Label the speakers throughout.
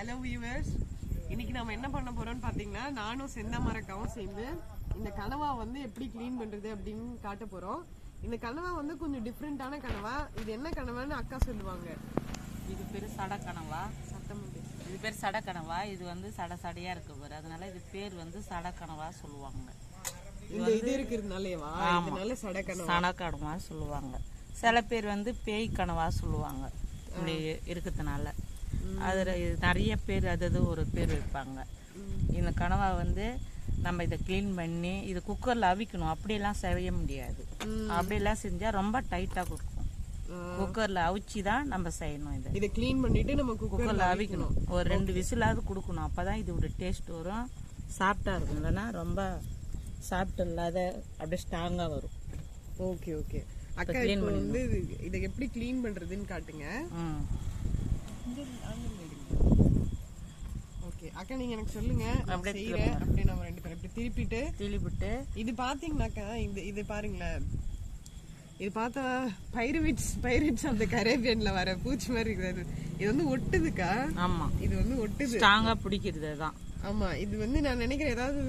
Speaker 1: Hello viewers, இன்னைக்கு நம்ம என்ன பண்ண போறோம்னு பாத்தீங்கன்னா நானும் செந்தமரக்காவும் சேர்ந்து இந்த கனவா வந்து எப்படி க்ளீன் பண்றது அப்படின்னு காட்ட போறோம். இந்த கனவா வந்து கொஞ்சம் டிஃப்ரெண்டான கனவா. இது என்ன கனவான்னு அக்கா சொல்லுவாங்க.
Speaker 2: இது பேர் சடக்கனவா. இது பேர் சடக்கனவா. இது வந்து சடையா இருக்கு பாரு, அதனால இது பேர் வந்து சடக்கனவா சொல்லுவாங்க.
Speaker 1: இந்த இது இருக்கிறதுனாலவா இதனால
Speaker 2: சடக்கனவா சொல்லுவாங்க. சில பேர் வந்து பேய் கனவா சொல்லுவாங்க. இப்படி இருக்கிறதுனால அது நிறைய பேர் அது ஒரு பேர் வைப்பாங்க. இந்த கனவா வந்து நம்ம இதை க்ளீன் பண்ணி இது குக்கரில் அவிக்கணும். அப்படியெல்லாம் செய்ய முடியாது. அப்படியெல்லாம் செஞ்சால் ரொம்ப டைட்டாக கொடுக்கும். குக்கரில் அவிச்சு தான் நம்ம செய்யணும்.
Speaker 1: இதை க்ளீன் பண்ணிட்டு நம்ம குக்கரில்
Speaker 2: அவிக்கணும். ஒரு 2 விசிலாவது கொடுக்கணும். அப்போ தான் இதோட டேஸ்ட் வரும், சாஃப்டாக இருக்கும். இல்லைன்னா ரொம்ப சாஃப்ட் இல்லாத அப்படியே ஸ்ட்ராங்காக வரும்.
Speaker 1: ஓகே ஓகே அக்கா, இப்போ வந்து இதை எப்படி க்ளீன் பண்ணுறதுன்னு காட்டுங்க. ஓகே அக்கா, நீங்க எனக்கு சொல்லுங்க. அப்படியே நம்ம 2 பேரும் இப்படி திருப்பிட்டு இது பாத்தீங்கன்னாக்கா இது பாருங்களேன். இது பார்த்தா பைரேட்ஸ் ஆஃப் தி கரேபியன்ல வர பூச்சி மாதிரி இருக்குது. இது வந்து ஒட்டுதுக்கா.
Speaker 2: ஆமா,
Speaker 1: இது வந்து ஒட்டுது,
Speaker 2: ஸ்ட்ராங்கா பிடிக்கிறது தான்.
Speaker 1: ஆமா, இது வந்து நான் நினைக்கிறேன் ஏதாவது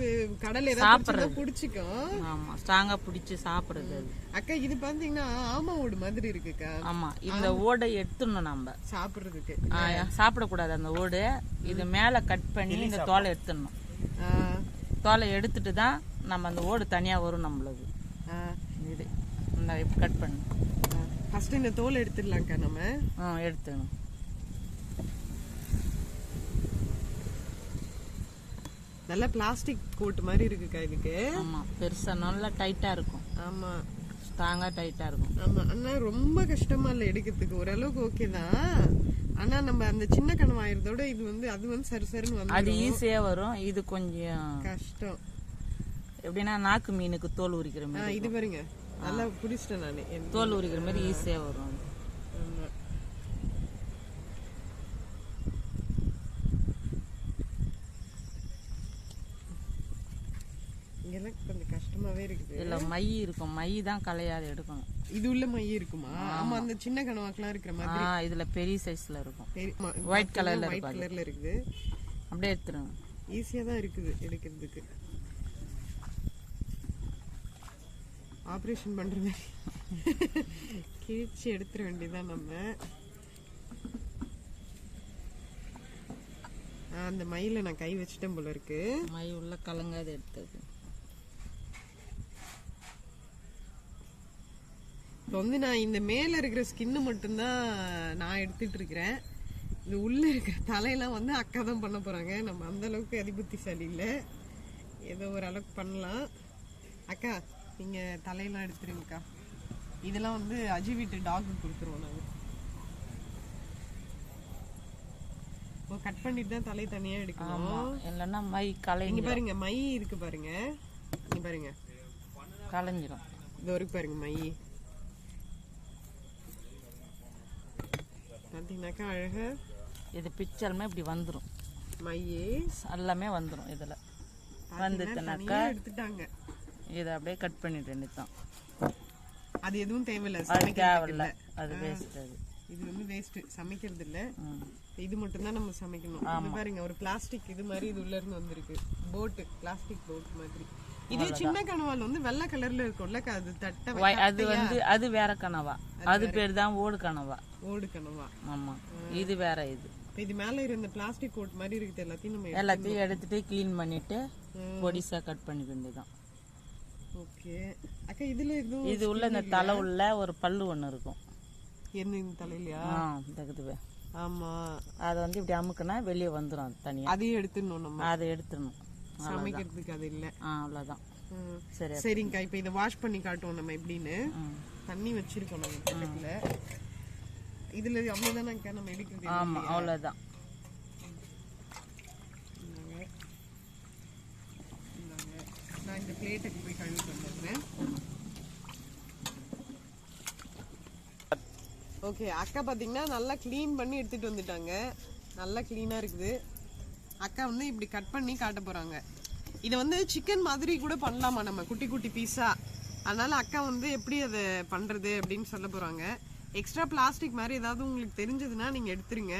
Speaker 1: கடல்ல ஏதாவது பிடிச்சிக்கும்.
Speaker 2: ஆமா, ஸ்ட்ராங்கா பிடிச்சு சாப்பிடுறது.
Speaker 1: அக்கா இது பாத்தீங்கன்னா ஆமா ஓடு மாதிரி இருக்குக்கா.
Speaker 2: ஆமா, இந்த ஓடை எடுத்துடணும் நம்ம
Speaker 1: சாப்பிடுறதுக்கு.
Speaker 2: சாப்பிடக்கூடாது அந்த ஓடு. இது மேல கட் பண்ணி இந்த தோலை எடுத்துடணும். தோலை எடுத்துட்டு தான் நம்ம அந்த ஓடு தனியா வரும் நம்மளுக்கு. இது இந்த கட் பண்ணு.
Speaker 1: ஃபர்ஸ்ட் இந்த தோலை எடுத்துடலாம்க்கா. நம்ம
Speaker 2: எடுத்துடணும்.
Speaker 1: நல்ல பிளாஸ்டிக் கோட் மாதிரி இருக்குக்கா இதுக்கு.
Speaker 2: ஆமா, பெருசா நல்லா டைட்டா இருக்கும்.
Speaker 1: ஆமா,
Speaker 2: ஸ்ட்ராங்கா டைட்டா இருக்கும்.
Speaker 1: ஆமா, ஆனா ரொம்ப கஷ்டமா இல்ல எடுக்கிறதுக்கு. ஓரளவுக்கு ஓகே தான். ஆனா நம்ம அந்த சின்ன கனவாயிரதோட இது வந்து அது வந்து சருன்னு வந்து
Speaker 2: அது ஈஸியா வரும். இது கொஞ்சம்
Speaker 1: கஷ்டம்.
Speaker 2: எப்படின்னா நாக்கு மீனுக்கு தோல் உரிக்கிற மாதிரி.
Speaker 1: இது பாருங்க, நல்லா புடிச்சிட்டேன் நானு.
Speaker 2: தோல் உரிக்கிற மாதிரி ஈஸியா வரும்.
Speaker 1: கொஞ்சம் கஷ்டமாவே இருக்குது.
Speaker 2: இல்ல மை இருக்கும், மை தான் கலையாத எடுக்கணும்.
Speaker 1: இது உள்ள மை இருக்குமா? ஆமா, அந்த சின்ன கனவாக்கெல்லாம் இருக்கிற மாதிரி.
Speaker 2: இதுல பெரிய சைஸ்ல இருக்கும். ஒயிட் கலர்ல
Speaker 1: இருக்குது.
Speaker 2: அப்படியே எடுத்துருங்க.
Speaker 1: ஈஸியா தான் இருக்குது எடுக்கிறதுக்கு. ஆபரேஷன் பண்ற மாதிரி கிழிச்சு எடுத்துட வேண்டியதான் நம்ம. அந்த மயில நான் கை வச்சிட்டேன் போல இருக்கு.
Speaker 2: மை உள்ள கலங்காத எடுத்தது.
Speaker 1: இப்போ வந்து நான் இந்த மேல இருக்கிற ஸ்கின்னு மட்டும்தான் நான் எடுத்துட்டு இருக்கிறேன். இந்த உள்ள இருக்கிற தலையெல்லாம் வந்து அக்கா தான் பண்ண போறாங்க. நம்ம அந்த அளவுக்கு அதிபுத்திசாலி இல்லை, ஏதோ ஒரு அளவுக்கு பண்ணலாம். அக்கா, நீங்க தலையெல்லாம் எடுத்துருங்கக்கா. இதெல்லாம் வந்து அஜி வீட்டு டாக்கு கொடுத்துருவோம் நாங்கள். இப்போ கட் பண்ணிட்டு தான் தலை தனியா எடுக்கணும்.
Speaker 2: இல்லைன்னா மை கலை.
Speaker 1: இங்க பாருங்க, மை இருக்கு பாருங்க. இங்க பாருங்க,
Speaker 2: கலைஞ்சிரும்.
Speaker 1: இது வரைக்கும் பாருங்க மை பார்த்தீங்கன்னாக்கா அழகா. இது
Speaker 2: பிச்சலுமே இப்படி வந்துடும்.
Speaker 1: மையே
Speaker 2: எல்லாமே வந்துடும். இதுல வந்துச்சுனாக்கா
Speaker 1: எடுத்துட்டாங்க.
Speaker 2: இதை அப்படியே கட் பண்ணிட்டு வேண்டியதுதான்.
Speaker 1: அது எதுவும் தேவையில்லை,
Speaker 2: தேவையில்ல. அது வேஸ்ட். அது
Speaker 1: இது வந்து வேஸ்ட், சமைக்கிறது இல்ல. இது மட்டும் தான் நம்ம சமைக்கணும். இது பாருங்க, ஒரு பிளாஸ்டிக் இது மாதிரி இது உள்ள இருந்து வந்திருக்கு. போட், பிளாஸ்டிக் போட் மாதிரி. இதே சின்ன கனவால் வந்து வெள்ளை கலர்ல இருக்கும்ல, அது தட்டை.
Speaker 2: அது வந்து அது வேற கனவா. அது பேர் தான் ஓடு கனவா.
Speaker 1: ஓடு கனவா.
Speaker 2: ஆமா, இது வேற.
Speaker 1: இது மேல இருந்த பிளாஸ்டிக் கோட் மாதிரி இருக்குது.
Speaker 2: எல்லாத்தையும் எடுத்துட்டு கிளீன் பண்ணிட்டு பொடிசா கட் பண்ணி வேண்டியதான்.
Speaker 1: ஓகே அக்கா, இதுல
Speaker 2: இது உள்ள இந்த தலை உள்ள ஒரு பல்லு ஒண்ணு இருக்கும்.
Speaker 1: என்ன இந்த தலையிலயா?
Speaker 2: தகுதுவே.
Speaker 1: ஆமா,
Speaker 2: அதை வந்து இப்படி அமுக்குனா வெளியே வந்துடும். அது தனியா அதையும் எடுத்துடணும். நம்ம அதை எடுத்துடணும்.
Speaker 1: சமைக்கிறதுக்கு அது இல்ல.
Speaker 2: அவ்வளவுதான். சரி,
Speaker 1: சரிங்கக்கா. இப்ப இதை வாஷ் பண்ணி காட்டுவோம் நம்ம எப்படின்னு. தண்ணி வச்சிருக்கோம் நம்ம பக்கத்துல. இதுல அவ்வளவுதானக்கா நம்ம எடுக்கிறது?
Speaker 2: ஆமா, அவ்வளவுதான்.
Speaker 1: நான் இந்த பிளேட்டுக்கு போய் கழுவிட்டு வந்துடுறேன். ஓகே அக்கா, பாத்தீங்கன்னா நல்லா கிளீன் பண்ணி எடுத்துட்டு வந்துட்டாங்க. நல்லா கிளீனா இருக்குது. அக்கா வந்து இப்படி கட் பண்ணி காட்ட போறாங்க. இதை வந்து சிக்கன் மாதிரி கூட பண்ணலாமா நம்ம, குட்டி குட்டி பீஸா. அதனால அக்கா வந்து எப்படி அதை பண்றது அப்படின்னு சொல்ல போறாங்க. எக்ஸ்ட்ரா பிளாஸ்டிக் மாதிரி ஏதாவது உங்களுக்கு தெரிஞ்சதுன்னா நீங்க எடுத்துருங்க.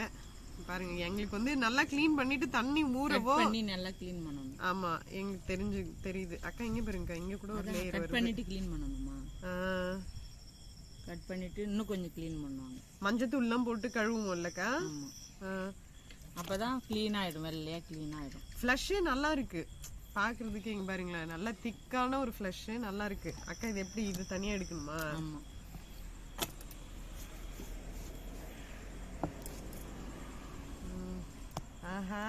Speaker 1: பாருங்க எங்களுக்கு வந்து நல்லா க்ளீன் பண்ணிட்டு தண்ணி ஊறவோ
Speaker 2: பண்ணி நல்லா க்ளீன் பண்ணனும்.
Speaker 1: ஆமா எங்களுக்கு தெரியுது. அக்கா இங்க பாருங்க, இங்க கூட ஒரு லேயர்
Speaker 2: கட் பண்ணிட்டு க்ளீன் பண்ணனுமா? கட் பண்ணிட்டு இன்னும் கொஞ்சம் க்ளீன் பண்ணுவாங்க.
Speaker 1: மஞ்சத்தூள் எல்லாம் போட்டு கழுவுவோம் இல்லக்கா?
Speaker 2: ஆமா. அப்பதான் க்ளீன் ஆயிடும், வெள்ளையா க்ளீன் ஆயிடும்.
Speaker 1: ஃப்ளஷ் நல்லா இருக்கு பாக்குறதுக்கு. இங்க பாருங்களேன், நல்லா திக்கான ஒரு ஃப்ளஷ் நல்லா இருக்கு. அக்கா இது எப்படி, இது தனியா எடுக்கணுமா?
Speaker 2: ஆமா.
Speaker 1: ஆஹா,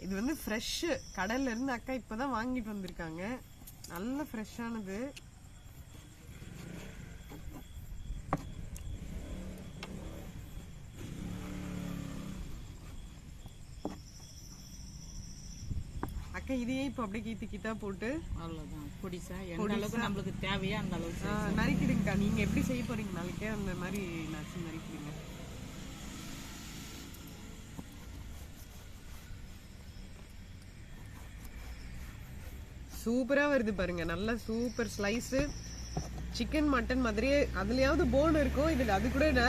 Speaker 1: இது வந்து ஃப்ரெஷ் கடல்ல இருந்து அக்கா இப்பதான் வாங்கிட்டு வந்திருக்காங்க. நல்ல ஃப்ரெஷ்ஷானது. அக்கா இதையே இப்போ அப்படியே கீத்தா போட்டு
Speaker 2: அவ்வளவுதான். பொடிசா எந்த அளவுக்கு நம்மளுக்கு தேவையோ அந்த அளவுக்கு
Speaker 1: நறுக்கிடுங்கக்கா. நீங்க எப்படி செய்ய போறீங்க நாளைக்கே அந்த மாதிரி நறுக்கிடுங்க. சூப்பரா வருது பாருங்க, நல்ல சூப்பர் ஸ்லைஸ். சிக்கன் மட்டன் மாதிரியே அதுலயாவது போன் இருக்கும், இதுல அது கூட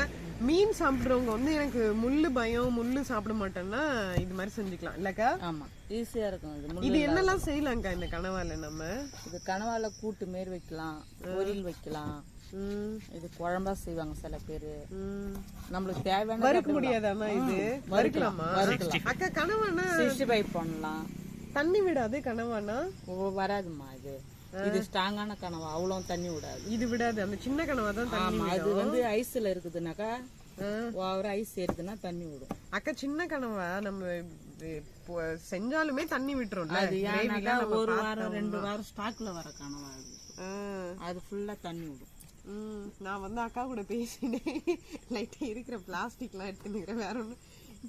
Speaker 1: மீன் சாப்பிடுறவங்க வந்து எனக்கு முள்ளு பயம், முள்ளு சாப்பிட மாட்டேன்னா இது மாதிரி செஞ்சுக்கலாம் இல்லக்கா?
Speaker 2: ஆமா, ஈஸியா இருக்கும்.
Speaker 1: இது என்னெல்லாம் செய்யலாம்க்கா இந்த கனவால? நம்ம
Speaker 2: இது கனவால கூட்டு மாரி வைக்கலாம், பொரியல் வைக்கலாம், இது குழம்பா செய்வாங்க சில பேரு. நம்மளுக்கு தேவையான
Speaker 1: வறுக்க முடியாதாமா? இது வறுக்கலாமா? அக்கா கனவானா
Speaker 2: 65 பண்ணலாம்.
Speaker 1: தண்ணி விடாது கனவானா?
Speaker 2: வராதுமா. இது ஸ்ட்ராங்கான கனவா, அவ்வளவு தண்ணி விடாது.
Speaker 1: இது விடாது, அந்த சின்ன கனவா தான் தண்ணி விடும்.
Speaker 2: அது வந்து ஐஸ்ல இருக்குதுனாக்கா, ஓவர் ஐஸ் இருக்குதுன்னா தண்ணி விடும்.
Speaker 1: அக்கா சின்ன கனவா நம்ம செஞ்சாலுமே தண்ணி விட்டுரும்.
Speaker 2: அது ஏன்னாக்கா ஒரு வாரம் 2 வாரம் ஸ்டாக்ல வர கனவா அது ஃபுல்லா தண்ணி விடும்.
Speaker 1: நான் வந்து அக்கா கூட பேசினேன், லைட்டா இருக்கிற பிளாஸ்டிக் எல்லாம் எடுத்துக்கிறேன். வேற ஒண்ணு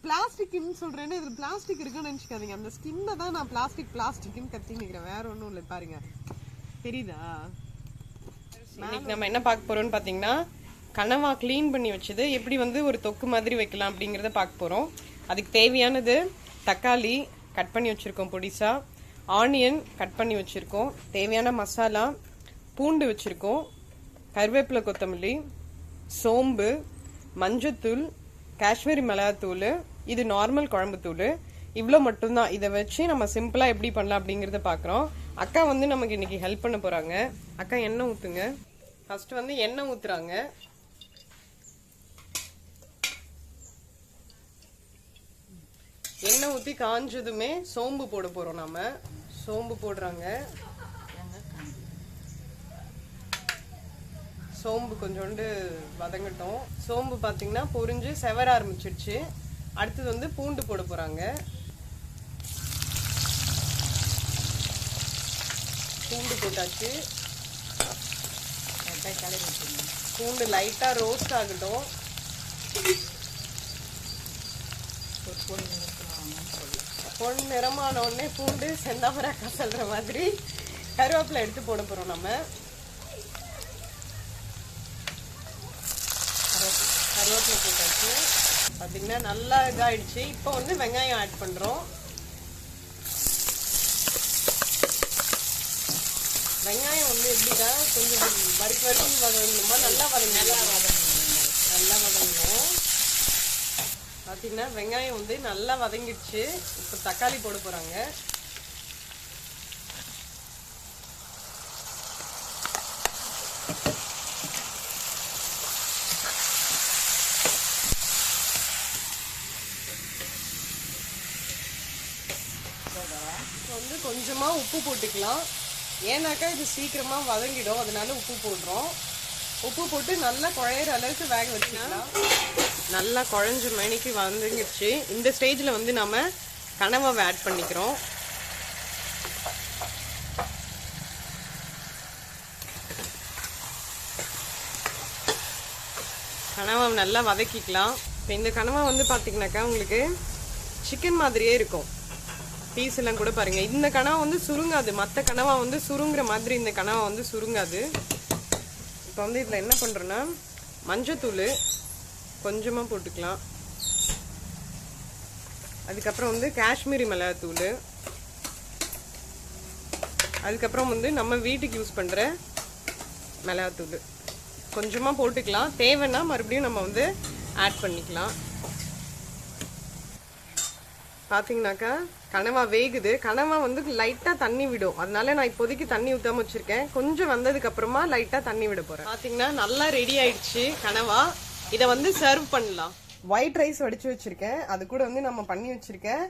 Speaker 1: பிளாஸ்டிக்னு சொல்றேன்னு, இதுல பிளாஸ்டிக் இருக்குன்னு நினைச்சுக்காதீங்க. அந்த ஸ்கின்னை தான் நான் பிளாஸ்டிக்னு கத்தினுக்கிறேன், வேற ஒன்றும் இல்லை. பாருங்க தெரியுதா? இன்னைக்கு நம்ம என்ன பார்க்க போறோம்னு பாத்தீங்கன்னா, கனவா க்ளீன் பண்ணி வச்சது எப்படி வந்து ஒரு தொக்கு மாதிரி வைக்கலாம் அப்படிங்கிறத பார்க்க போறோம். அதுக்கு தேவையானது தக்காளி கட் பண்ணி வச்சிருக்கோம் பொடிசா, ஆனியன் கட் பண்ணி வச்சிருக்கோம், தேவையான மசாலா பூண்டு வச்சிருக்கோம், கருவேப்பிலை கொத்தமல்லி, சோம்பு, மஞ்சத்தூள், காஷ்மீரி மிளகாத்தூள், இது நார்மல் குழம்புத்தூள். இவ்வளோ மட்டும்தான். இதை வச்சு நம்ம சிம்பிளா எப்படி பண்ணலாம் அப்படிங்கறத பாக்குறோம். அக்கா வந்து நமக்கு இன்னைக்கு ஹெல்ப் பண்ண போறாங்க. அக்கா எண்ணெய் ஊத்துங்க. ஃபர்ஸ்ட் வந்து எண்ணெய் ஊத்துறாங்க. எண்ணெய் ஊத்தி காஞ்சதுமே சோம்பு போட போறோம். நாம சோம்பு போடுறாங்க. சோம்பு கொஞ்சோண்டு வதங்கட்டும். சோம்பு பாத்தீங்கன்னா பொரிஞ்சு செவர ஆரம்பிச்சிடுச்சு. அடுத்தது வந்து பூண்டு போட போறாங்க. பூண்டு போட்டாச்சு. பூண்டு லைட்டா ரோஸ்ட் ஆகட்டும். பொன் நிறமான உடனே பூண்டு செந்தாமராக்கா சொல்ற மாதிரி கருவேப்பிலை எடுத்து போட போறோம். நம்ம கருவேப்பிலை போட்டாச்சு. பாத்தீங்கன்னா நல்லா இதாயிடுச்சு. இப்போ வந்து வெங்காயம் ஆட் பண்றோம். வெங்காயம் வந்து எப்படின்னா கொஞ்சம் வறுக்கும் வதங்கணுமா, நல்லா வதங்கணும். பாத்தீங்கன்னா வெங்காயம் வந்து நல்லா வதங்கிடுச்சு. இப்போ தக்காளி போட போறாங்க. வந்து கொஞ்சமா உப்பு போட்டுக்கலாம். ஏன்னாக்கா இது சீக்கிரமா வதங்கிடும், அதனால உப்பு போடுறோம். உப்பு போட்டு நல்லா குழையிற அளவுக்கு வேக வச்சுக்கலாம். நல்லா குழஞ்சு மணிக்கு வதங்கிடுச்சு. இந்த ஸ்டேஜ்ல வந்து நம்ம கனவாவை ஆட் பண்ணிக்கிறோம். கனவாவை நல்லா வதக்கிக்கலாம். இப்போ இந்த கனவா வந்து பாத்தீங்கன்னாக்கா உங்களுக்கு சிக்கன் மாதிரியே இருக்கும். பீஸ் எல்லாம் கூட பாருங்க. இந்த கனவா வந்து சுருங்காது. மற்ற கனவா வந்து சுருங்குற மாதிரி இந்த கனவா வந்து சுருங்காது. இப்போ வந்து இதில் என்ன பண்ணுறோன்னா மஞ்சத்தூள் கொஞ்சமாக போட்டுக்கலாம். அதுக்கப்புறம் வந்து காஷ்மீரி மிளகாத்தூள், அதுக்கப்புறம் வந்து நம்ம வீட்டுக்கு யூஸ் பண்ணுற மிளகாத்தூள் கொஞ்சமாக போட்டுக்கலாம், தேவைன்னா மறுபடியும் நம்ம வந்து ஆட் பண்ணிக்கலாம். பார்த்தீங்கன்னாக்கா கனவா வேகுது. கனவா வந்து லைட்டாக தண்ணி விடும், அதனால நான் இப்போதைக்கு தண்ணி ஊற்றாம வச்சுருக்கேன். கொஞ்சம் வந்ததுக்கு அப்புறமா லைட்டாக தண்ணி விட போகிறேன். பார்த்தீங்கன்னா நல்லா ரெடி ஆயிடுச்சு கனவா. இதை வந்து சர்வ் பண்ணலாம். ஒயிட் ரைஸ் வடிச்சு வச்சுருக்கேன், அது கூட வந்து நம்ம பண்ணி வச்சுருக்கேன்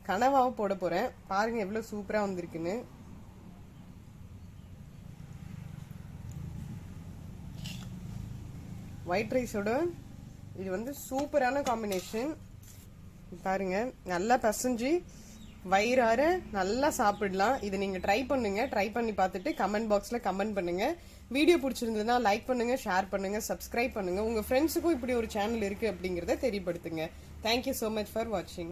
Speaker 1: கனவாவை போட போகிறேன். பாருங்கள் எவ்வளோ சூப்பராக வந்திருக்குன்னு. ஒயிட் ரைஸோட இது வந்து சூப்பரான காம்பினேஷன். பாருங்க நல்லா பசஞ்சு வயிறார நல்லா சாப்பிடலாம். இதை நீங்க ட்ரை பண்ணுங்க. ட்ரை பண்ணி பார்த்துட்டு கமெண்ட் பாக்ஸ்ல கமெண்ட் பண்ணுங்க. வீடியோ பிடிச்சிருந்ததுன்னா லைக் பண்ணுங்க, ஷேர் பண்ணுங்க, சப்ஸ்கிரைப் பண்ணுங்க. உங்க ஃப்ரெண்ட்ஸுக்கும் இப்படி ஒரு சேனல் இருக்கு அப்படிங்கறத தெரியப்படுத்துங்க. தேங்க்யூ so much ஃபார் வாட்சிங்.